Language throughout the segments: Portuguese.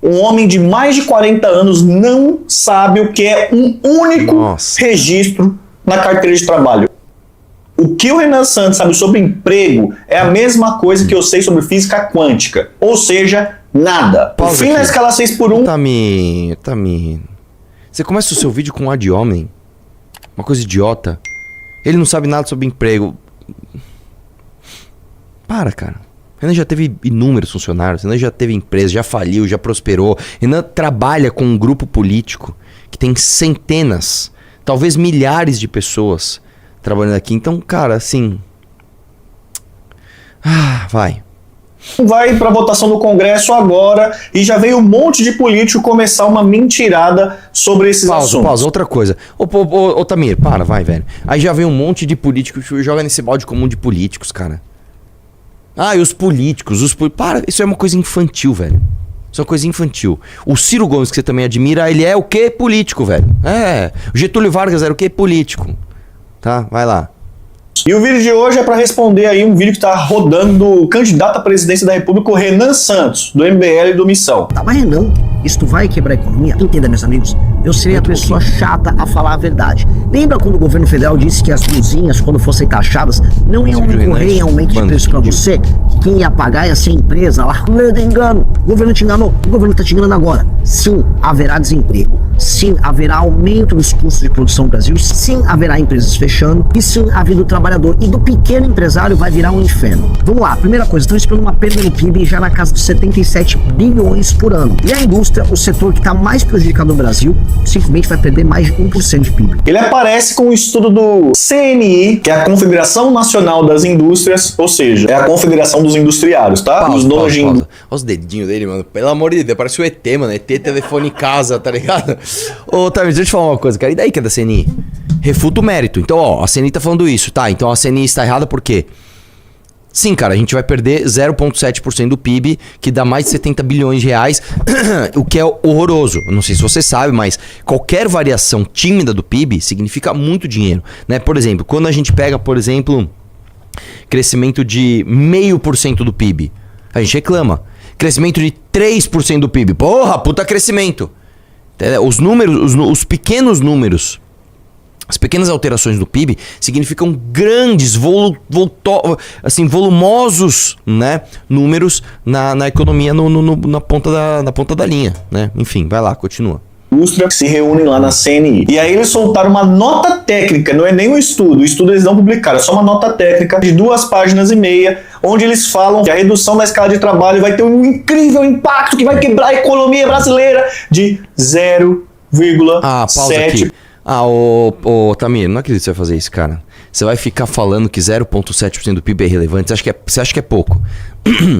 Um homem de mais de 40 anos não sabe o que é um único registro na carteira de trabalho. O que o Renan Santos sabe sobre emprego é a mesma coisa que eu sei sobre física quântica. Ou seja, nada. O fim na escala 6 por 1... Tamir. Você começa o seu vídeo com um ar de homem. Uma coisa idiota. Ele não sabe nada sobre emprego. Para, cara. Renan já teve inúmeros funcionários. Renan já teve empresa, já faliu, já prosperou. Renan trabalha com um grupo político que tem centenas, talvez milhares de pessoas trabalhando aqui. Então, cara, assim... vai pra votação no Congresso agora e já veio um monte de político começar uma mentirada sobre esses assuntos. Pausa, outra coisa. Ô Tamir, vai, velho. Aí já veio um monte de políticos que joga nesse balde comum de políticos, cara. E os políticos, para, isso é uma coisa infantil, velho. Isso é uma coisa infantil. O Ciro Gomes, que você também admira, ele é o quê? Político, velho. O Getúlio Vargas era o quê? Político. Tá, vai lá. E o vídeo de hoje é para responder aí um vídeo que tá rodando do candidato à presidência da República, o Renan Santos, do MBL e do Missão. Mas Renan, isto vai quebrar a economia? Entenda, meus amigos, eu serei a pessoa chata a falar a verdade. Lembra quando o governo federal disse que as luzinhas, quando fossem taxadas, não iam incorrer em aumento de preço para você? Quem ia pagar ia ser a empresa lá. Não de engano. O governo te enganou. O governo tá te enganando agora. Sim, haverá desemprego. Sim, haverá aumento dos custos de produção no Brasil. Sim, haverá empresas fechando. E sim, a vida do trabalhador e do pequeno empresário vai virar um inferno. Vamos lá, primeira coisa, estão esperando uma perda no PIB já na casa dos 77 bilhões por ano. E a indústria, o setor que está mais prejudicado no Brasil, simplesmente vai perder mais de 1% de PIB. Ele aparece com um estudo do CNI, que é a Confederação Nacional das Indústrias, ou seja, é a Confederação dos Industriários, tá? Os donos de indústria. Olha os dedinhos dele, mano. Pelo amor de Deus, parece o ET, mano. ET, telefone em casa, tá ligado? Ô, Tamir, deixa eu te falar uma coisa, cara. E daí que é da CNI? Refuta o mérito. Então, a CNI tá falando isso, tá? Então a CNI está errada por quê? Sim, cara, a gente vai perder 0,7% do PIB, que dá mais de 70 bilhões de reais, o que é horroroso. Não sei se você sabe, mas qualquer variação tímida do PIB significa muito dinheiro, né? Por exemplo, quando a gente pega, por exemplo, crescimento de 0,5% do PIB, a gente reclama. Crescimento de 3% do PIB, porra, puta crescimento. Os números, os pequenos números, as pequenas alterações do PIB significam grandes, volumosos, né, números na economia na ponta da linha, né? Enfim, vai lá, continua. Indústria que se reúnem lá na CNI. E aí eles soltaram uma nota técnica, não é nem um estudo. O estudo eles não publicaram, é só uma nota técnica de 2,5 páginas, onde eles falam que a redução da escala de trabalho vai ter um incrível impacto que vai quebrar a economia brasileira de 0,7%. Pausa aqui. Tamir, não acredito que você vai fazer isso, cara. Você vai ficar falando que 0,7% do PIB é irrelevante. Você acha que é pouco?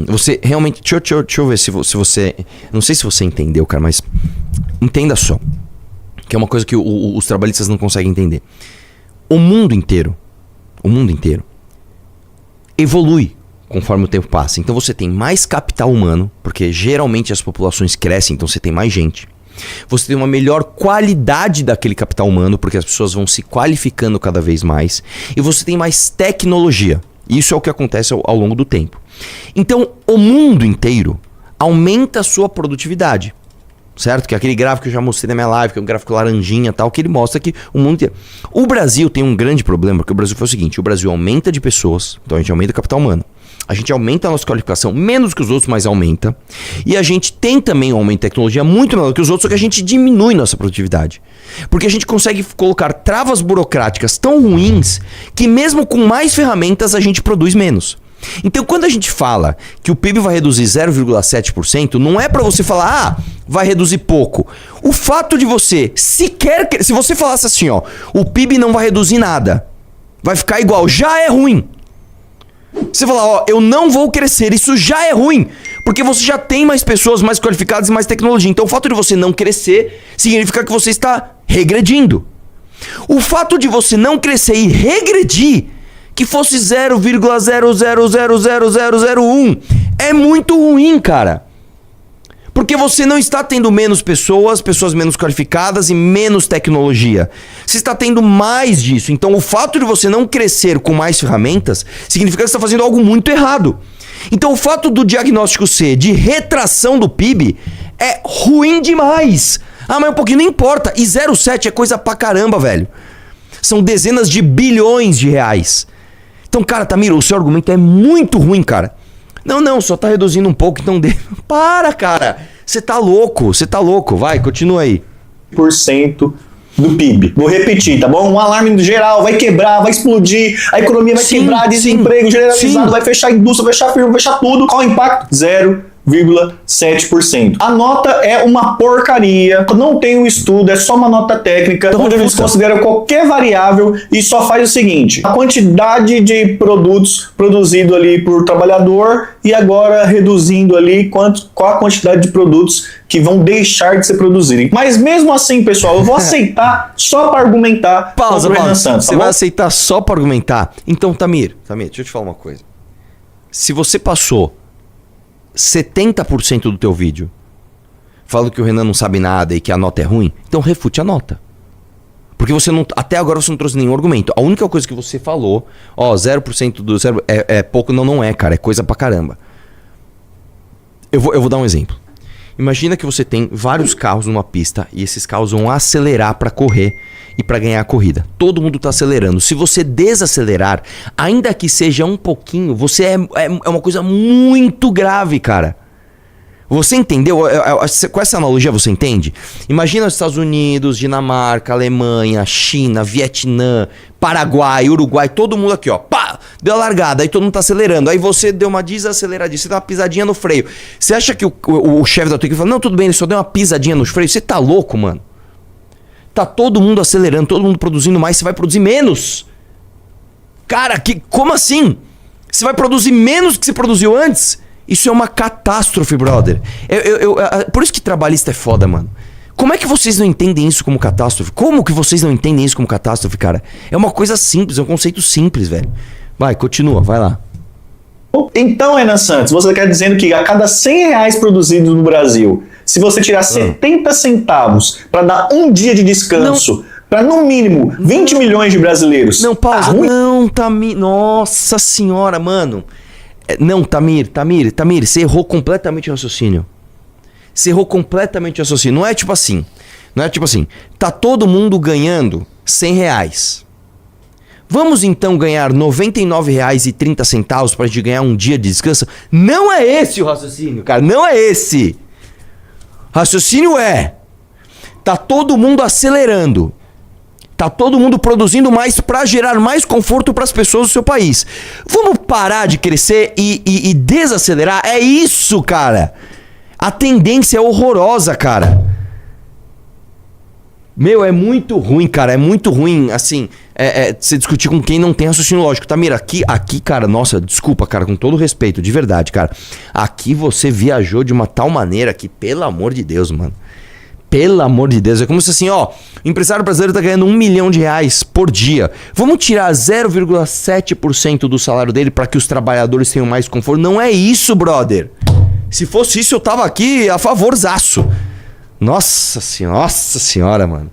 Você realmente... Deixa eu ver se você... Não sei se você entendeu, cara, mas... Entenda só. Que é uma coisa que os trabalhistas não conseguem entender. O mundo inteiro evolui conforme o tempo passa. Então você tem mais capital humano, porque geralmente as populações crescem, então você tem mais gente. Você tem uma melhor qualidade daquele capital humano, porque as pessoas vão se qualificando cada vez mais. E você tem mais tecnologia. Isso é o que acontece ao longo do tempo. Então, o mundo inteiro aumenta a sua produtividade. Certo? Que é aquele gráfico que eu já mostrei na minha live, que é um gráfico laranjinha e tal, que ele mostra que o mundo inteiro... O Brasil tem um grande problema, porque o Brasil foi o seguinte: o Brasil aumenta de pessoas, então a gente aumenta o capital humano. A gente aumenta a nossa qualificação, menos que os outros, mas aumenta. E a gente tem também um aumento de tecnologia muito menor que os outros, só que a gente diminui nossa produtividade. Porque a gente consegue colocar travas burocráticas tão ruins que mesmo com mais ferramentas a gente produz menos. Então quando a gente fala que o PIB vai reduzir 0,7%, não é para você falar, vai reduzir pouco. O fato de você sequer... Se você falasse assim, o PIB não vai reduzir nada, vai ficar igual, já é ruim. Você fala, eu não vou crescer, isso já é ruim, porque você já tem mais pessoas mais qualificadas e mais tecnologia. Então o fato de você não crescer significa que você está regredindo. O fato de você não crescer e regredir, que fosse 0,000001, é muito ruim, cara. Porque você não está tendo menos pessoas menos qualificadas e menos tecnologia. Você está tendo mais disso. Então o fato de você não crescer com mais ferramentas significa que você está fazendo algo muito errado. Então o fato do diagnóstico ser de retração do PIB é ruim demais. Ah, mas um pouquinho não importa. E 0,7 é coisa pra caramba, velho. São dezenas de bilhões de reais. Então, cara, Tamir, o seu argumento é muito ruim, cara. Não, só tá reduzindo um pouco, então... Para, cara. Você tá louco. Vai, continua aí. % do PIB. Vou repetir, tá bom? Um alarme geral, vai quebrar, vai explodir, a economia vai quebrar, desemprego generalizado, vai fechar a indústria, vai fechar a firma, vai fechar tudo. Qual o impacto? 0,7%. A nota é uma porcaria, não tem um estudo, é só uma nota técnica, onde eles consideram qualquer variável e só faz o seguinte: a quantidade de produtos produzido ali por trabalhador e agora reduzindo ali qual a quantidade de produtos que vão deixar de ser produzidos. Mas mesmo assim, pessoal, eu vou aceitar só para argumentar pausa, contra o Renan Santos. Você vai aceitar só para argumentar? Então, Tamir, deixa eu te falar uma coisa. Se você passou 70% do teu vídeo falando que o Renan não sabe nada e que a nota é ruim, então refute a nota. Porque você não, até agora você não trouxe nenhum argumento. A única coisa que você falou, 0% do zero é pouco, não é, cara, é coisa pra caramba. Eu vou dar um exemplo. Imagina que você tem vários carros numa pista e esses carros vão acelerar para correr e para ganhar a corrida. Todo mundo tá acelerando. Se você desacelerar, ainda que seja um pouquinho, você é uma coisa muito grave, cara. Você entendeu? Com essa analogia você entende? Imagina os Estados Unidos, Dinamarca, Alemanha, China, Vietnã, Paraguai, Uruguai, todo mundo aqui, ó. Pá! Deu a largada, aí todo mundo tá acelerando. Aí você deu uma desaceleradinha, você deu uma pisadinha no freio. Você acha que o chefe da tua equipe fala, não, tudo bem, ele só deu uma pisadinha nos freios? Você tá louco, mano? Tá todo mundo acelerando, todo mundo produzindo mais, você vai produzir menos. Cara, como assim? Você vai produzir menos que você produziu antes? Isso é uma catástrofe, brother. Por isso que trabalhista é foda, mano. Como é que vocês não entendem isso como catástrofe? Como que vocês não entendem isso como catástrofe, cara? É uma coisa simples, é um conceito simples, velho. Vai, continua, vai lá. Então, Renan Santos, você quer dizendo que a cada R$100 produzidos no Brasil, se você tirar 70 centavos para dar um dia de descanso, para no mínimo 20 milhões de brasileiros... Não, pausa. Não, Tamir. Nossa senhora, mano. Não, Tamir, você errou completamente o raciocínio. Não é tipo assim. Tá todo mundo ganhando R$100. Vamos então ganhar R$99,30 pra gente ganhar um dia de descanso? Não é esse o raciocínio, cara. Não é esse. Raciocínio tá todo mundo acelerando. Tá todo mundo produzindo mais para gerar mais conforto para as pessoas do seu país. Vamos parar de crescer e desacelerar? É isso, cara. A tendência é horrorosa, cara. Meu, é muito ruim, cara. É muito ruim, assim, você discutir com quem não tem raciocínio lógico. Tamir, aqui, cara, nossa, desculpa, cara, com todo respeito, de verdade, cara. Aqui você viajou de uma tal maneira que, pelo amor de Deus, mano. Pelo amor de Deus, é como se assim, o empresário brasileiro tá ganhando R$1 milhão por dia. Vamos tirar 0,7% do salário dele para que os trabalhadores tenham mais conforto? Não é isso, brother. Se fosse isso, eu tava aqui a favorzaço. Nossa senhora, mano.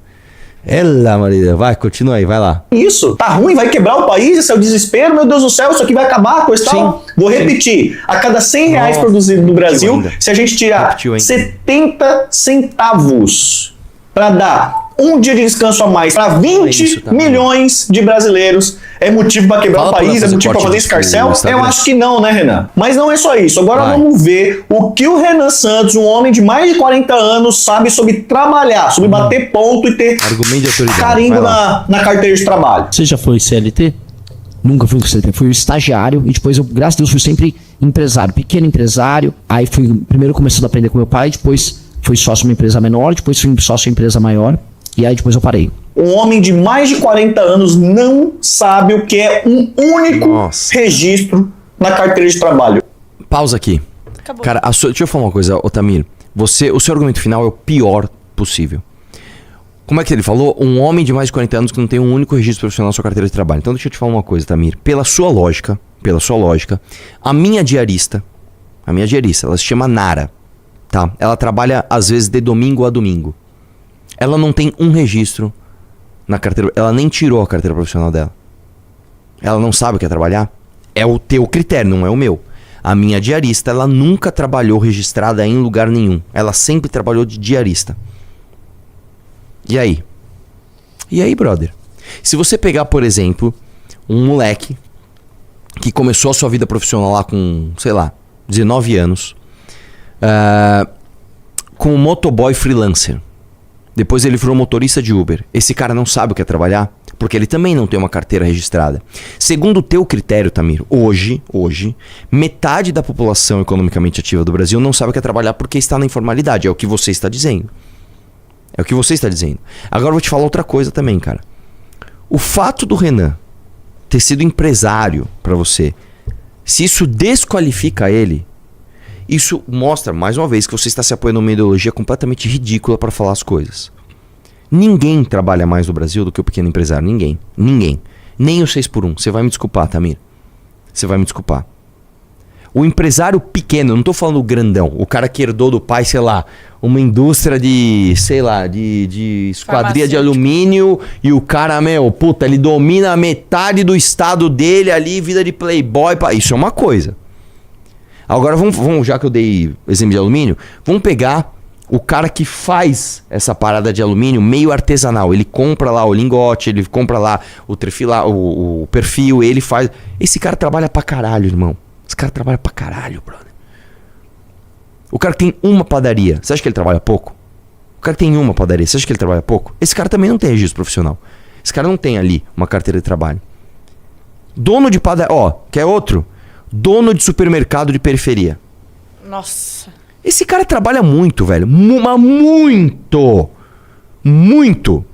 Ela, Maria, vai, continua aí, vai lá. Isso, tá ruim, vai quebrar o país, esse é o desespero, meu Deus do céu, isso aqui vai acabar com isso tal. Vou repetir, a cada R$100 produzido no Brasil, se a gente tirar 70 centavos para dar um dia de descanso a mais para 20 milhões de brasileiros, é motivo para quebrar o país, é motivo para fazer escarcéu? Eu acho que não, né, Renan? Mas não é só isso. Agora vamos ver o que o Renan Santos, um homem de mais de 40 anos, sabe sobre trabalhar, sobre bater ponto e ter carimbo na carteira de trabalho. Você já foi CLT? Nunca fui CLT, fui estagiário e depois eu, graças a Deus, fui sempre empresário, pequeno empresário. Aí fui primeiro começando a aprender com meu pai, depois fui sócio de uma empresa menor, depois fui sócio de uma empresa maior. E aí depois eu parei. Um homem de mais de 40 anos não sabe o que é um único registro na carteira de trabalho. Pausa aqui. Acabou. Cara, deixa eu falar uma coisa, Tamir. O seu argumento final é o pior possível. Como é que ele falou? Um homem de mais de 40 anos que não tem um único registro profissional na sua carteira de trabalho. Então deixa eu te falar uma coisa, Tamir. Pela sua lógica, a minha diarista, ela se chama Nara, tá? Ela trabalha às vezes de domingo a domingo. Ela não tem um registro na carteira. Ela nem tirou a carteira profissional dela. Ela não sabe o que é trabalhar. É o teu critério, não é o meu. A minha diarista, ela nunca trabalhou registrada em lugar nenhum. Ela sempre trabalhou de diarista. E aí? E aí, brother? Se você pegar, por exemplo, um moleque que começou a sua vida profissional lá com, sei lá, 19 anos, com um motoboy freelancer. Depois ele virou motorista de Uber. Esse cara não sabe o que é trabalhar, porque ele também não tem uma carteira registrada. Segundo o teu critério, Tamir, hoje, metade da população economicamente ativa do Brasil não sabe o que é trabalhar porque está na informalidade. É o que você está dizendo. É o que você está dizendo. Agora eu vou te falar outra coisa também, cara. O fato do Renan ter sido empresário para você, se isso desqualifica ele, isso mostra, mais uma vez, que você está se apoiando numa ideologia completamente ridícula para falar as coisas. Ninguém trabalha mais no Brasil do que o pequeno empresário. Ninguém. Ninguém. Nem o 6x1. Você vai me desculpar, Tamir. Você vai me desculpar. O empresário pequeno, eu não estou falando o grandão, o cara que herdou do pai, sei lá, uma indústria de, sei lá, de esquadria de alumínio, e o cara, puta, ele domina a metade do estado dele ali, vida de playboy. Isso é uma coisa. Agora vamos, já que eu dei exemplo de alumínio, vamos pegar o cara que faz essa parada de alumínio meio artesanal. Ele compra lá o lingote, ele compra lá o perfil, ele faz. Esse cara trabalha pra caralho, irmão. Esse cara trabalha pra caralho, brother. O cara que tem uma padaria, você acha que ele trabalha pouco? O cara que tem uma padaria, você acha que ele trabalha pouco? Esse cara também não tem registro profissional. Esse cara não tem ali uma carteira de trabalho. Dono de padaria, quer outro? Dono de supermercado de periferia. Nossa. Esse cara trabalha muito, velho. Mas muito. Muito.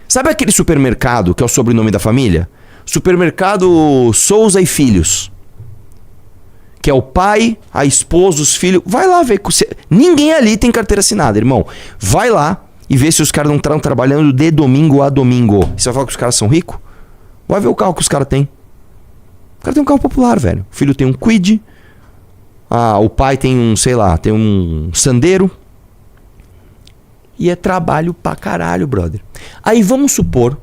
Sabe aquele supermercado que é o sobrenome da família? Supermercado Souza e Filhos. Que é o pai, a esposa, os filhos. Vai lá ver. Ninguém ali tem carteira assinada, irmão. Vai lá e vê se os caras não estão trabalhando de domingo a domingo. Você vai falar que os caras são ricos? Vai ver o carro que os caras têm. O cara tem um carro popular, velho. O filho tem um Kwid. O pai tem um, sei lá, tem um Sandero. E é trabalho pra caralho, brother. Aí vamos supor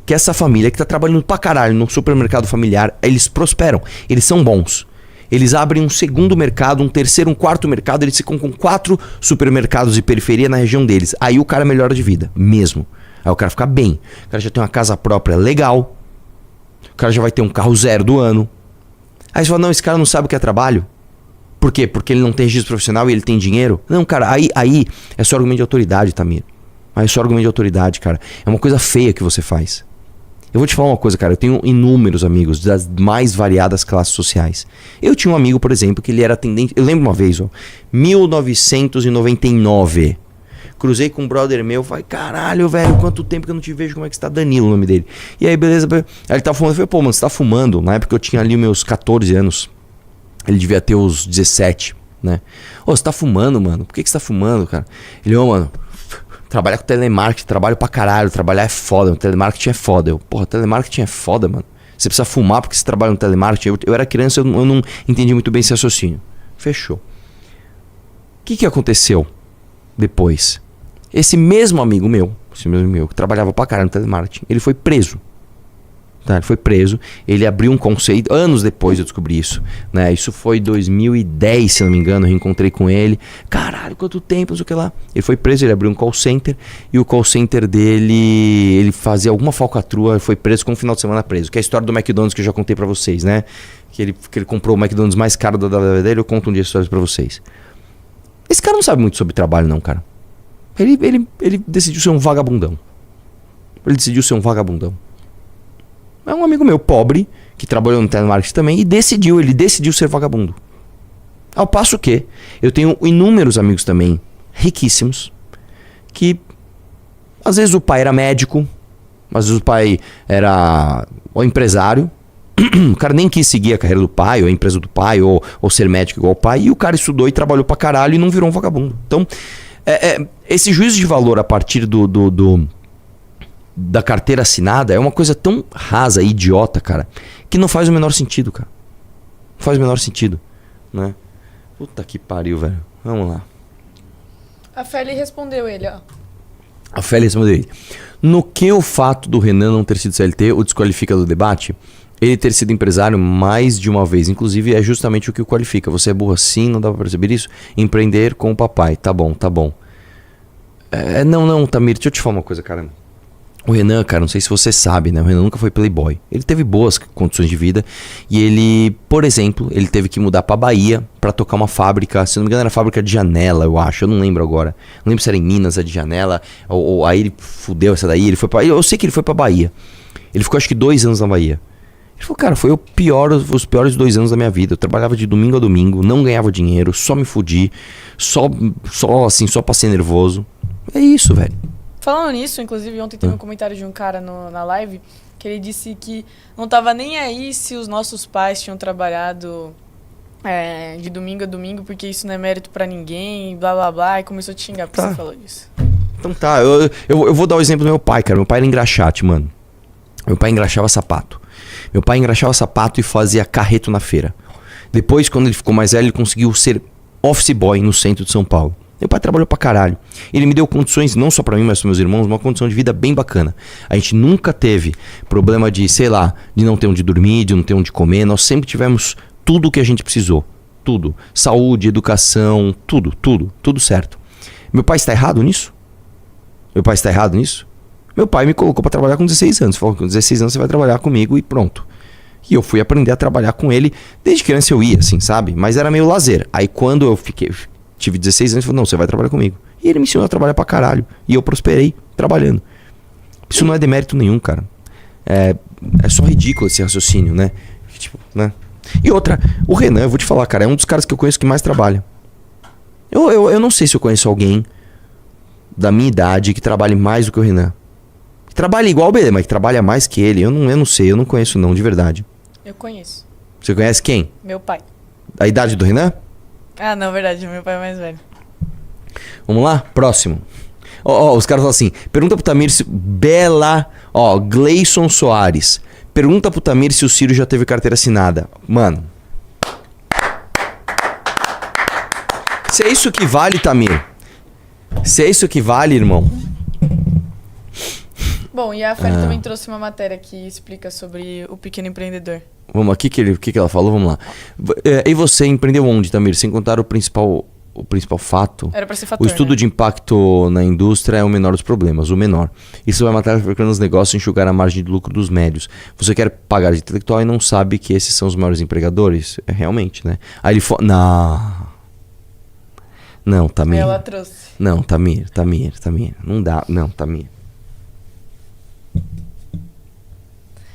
que essa família que tá trabalhando pra caralho no supermercado familiar, eles prosperam. Eles são bons. Eles abrem um segundo mercado, um terceiro, um quarto mercado. Eles ficam com 4 supermercados de periferia na região deles. Aí o cara melhora de vida, mesmo. Aí o cara fica bem. O cara já tem uma casa própria legal. O cara já vai ter um carro 0 do ano. Aí você fala, não, esse cara não sabe o que é trabalho. Por quê? Porque ele não tem registro profissional e ele tem dinheiro? Não, cara, aí é só argumento de autoridade, Tamir. Aí é só argumento de autoridade, cara. É uma coisa feia que você faz. Eu vou te falar uma coisa, cara. Eu tenho inúmeros amigos das mais variadas classes sociais. Eu tinha um amigo, por exemplo, que ele era atendente... Eu lembro uma vez, 1999. Cruzei com um brother meu, falei, caralho, velho, quanto tempo que eu não te vejo, como é que está? Danilo, o nome dele. E aí, beleza. Aí ele tava fumando, eu falei, pô, mano, você tá fumando? Na época eu tinha ali meus 14 anos. Ele devia ter os 17, né? Ô, você tá fumando, mano? Por que você tá fumando, cara? Ele, mano, trabalhar com telemarketing, trabalho pra caralho, trabalhar é foda, o telemarketing é foda. Eu, porra, telemarketing é foda, mano. Você precisa fumar porque você trabalha no telemarketing. Eu era criança, eu não entendi muito bem esse raciocínio. Fechou. O que aconteceu depois? Esse mesmo amigo meu, que trabalhava pra caralho no telemarketing, ele foi preso. Tá, ele foi preso, ele abriu um conceito, anos depois eu descobri isso, né? Isso foi 2010, se não me engano, eu reencontrei com ele. Caralho, quanto tempo, não sei o que lá. Ele foi preso, ele abriu um call center, e o call center dele, ele fazia alguma falcatrua, foi preso com um final de semana preso. Que é a história do McDonald's que eu já contei pra vocês, né? Que ele comprou o McDonald's mais caro da vida dele, eu conto um dia histórias pra vocês. Esse cara não sabe muito sobre trabalho não, cara. Ele decidiu ser um vagabundão. Ele decidiu ser um vagabundão. É um amigo meu pobre, que trabalhou no telemarketing também, e ele decidiu ser vagabundo. Ao passo que eu tenho inúmeros amigos também, riquíssimos, que às vezes o pai era médico, às vezes o pai era o empresário, o cara nem quis seguir a carreira do pai, ou a empresa do pai, ou ser médico igual o pai, e o cara estudou e trabalhou pra caralho e não virou um vagabundo. Então, esse juízo de valor a partir da carteira assinada é uma coisa tão rasa e idiota, cara, que não faz o menor sentido, cara. Não faz o menor sentido, né? Puta que pariu, velho. Vamos lá. A Feli respondeu ele, ó. A Feli respondeu ele. No que o fato do Renan não ter sido CLT o desqualifica do debate? Ele ter sido empresário mais de uma vez, inclusive, é justamente o que o qualifica. Você é burro assim, não dá pra perceber isso? Empreender com o papai. Tá bom, tá bom. Não, Tamir, deixa eu te falar uma coisa, cara. O Renan, cara, não sei se você sabe, né? O Renan nunca foi playboy. Ele teve boas condições de vida e ele, por exemplo, ele teve que mudar pra Bahia pra tocar uma fábrica, se não me engano era fábrica de janela, eu acho, eu não lembro agora. Não lembro se era em Minas, a de janela, ou aí ele fudeu essa daí, ele foi pra... Eu sei que ele foi pra Bahia. Ele ficou acho que 2 anos na Bahia. Ele falou, cara, foi os piores 2 anos da minha vida. Eu trabalhava de domingo a domingo, não ganhava dinheiro, só me fudi, só passei nervoso. É isso, velho. Falando nisso, inclusive, ontem teve um comentário de um cara na live que ele disse que não tava nem aí se os nossos pais tinham trabalhado de domingo a domingo, porque isso não é mérito pra ninguém, blá blá blá, e começou a te xingar porque você falou isso. Então tá, eu vou dar o exemplo do meu pai, cara. Meu pai era engraxate, mano. Meu pai engraxava sapato. Meu pai engraxava sapato e fazia carreto na feira. Depois, quando ele ficou mais velho, ele conseguiu ser office boy no centro de São Paulo. Meu pai trabalhou pra caralho. Ele me deu condições, não só pra mim, mas pros meus irmãos, uma condição de vida bem bacana. A gente nunca teve problema de, sei lá, de não ter onde dormir, de não ter onde comer. Nós sempre tivemos tudo o que a gente precisou. Tudo. Saúde, educação, tudo certo. Meu pai está errado nisso? Meu pai está errado nisso? Meu pai me colocou pra trabalhar com 16 anos. Falou que com 16 anos você vai trabalhar comigo e pronto. E eu fui aprender a trabalhar com ele. Desde criança eu ia, assim, sabe? Mas era meio lazer. Aí quando eu tive 16 anos, ele falou, não, você vai trabalhar comigo. E ele me ensinou a trabalhar pra caralho. E eu prosperei trabalhando. Isso não é demérito nenhum, cara. É só ridículo esse raciocínio, né? Tipo, né? E outra, o Renan, eu vou te falar, cara, é um dos caras que eu conheço que mais trabalha. Eu não sei se eu conheço alguém da minha idade que trabalhe mais do que o Renan. Que trabalha igual o BD, mas que trabalha mais que ele. Eu não sei, eu não conheço não, de verdade. Eu conheço. Você conhece quem? Meu pai. A idade do Renan? Ah, não, verdade, meu pai é mais velho. Vamos lá? Próximo. Os caras falam assim, pergunta pro Tamir se... Gleison Soares. Pergunta pro Tamir se o Ciro já teve carteira assinada. Mano. Se é isso que vale, Tamir. Se é isso que vale, irmão. Bom, e a Feli também trouxe uma matéria que explica sobre o pequeno empreendedor. Vamos aqui, que ela falou? Vamos lá. E você empreendeu onde, Tamir? Sem contar o principal fato. Era pra ser fator, o estudo né? de impacto na indústria é o menor dos problemas, o menor. Isso vai matar pequenos negócios e enxugar a margem de lucro dos médios. Você quer pagar de intelectual e não sabe que esses são os maiores empregadores? É realmente, né? Aí ele falou... Não, Tamir. Ela trouxe. Não, Tamir. Não dá. Não, Tamir.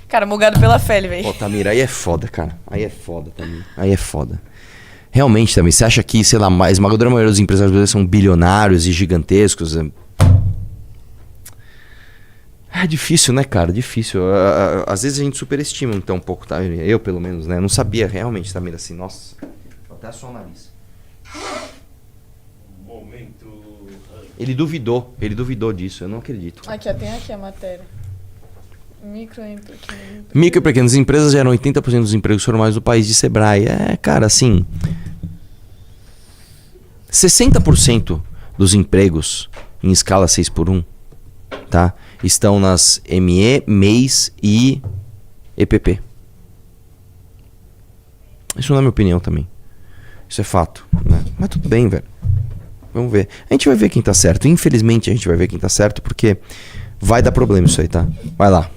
Cara, mulgado pela Feli, velho. Pô, Tamir, aí é foda, cara. Aí é foda, Tamir. Aí é foda. Realmente, Tamir, você acha que, sei lá, a esmagadora maioria dos empresários brasileiros são bilionários e gigantescos? É difícil, né, cara? Difícil. Às vezes a gente superestima então um pouco, tá? Eu, pelo menos, né? Eu não sabia realmente, Tamir, assim, nossa. Até só o nariz. Ele duvidou disso, eu não acredito. Aqui, ó, tem aqui a matéria. Micro e pequenas empresas geram 80% dos empregos formais do país de Sebrae. Cara, assim... 60% dos empregos em escala 6x1, tá? Estão nas ME, MEIs e EPP. Isso não é minha opinião também. Isso é fato, né? Mas tudo bem, velho. Vamos ver. A gente vai ver quem tá certo. Infelizmente a gente vai ver quem tá certo, porque vai dar problema isso aí, tá? Vai lá.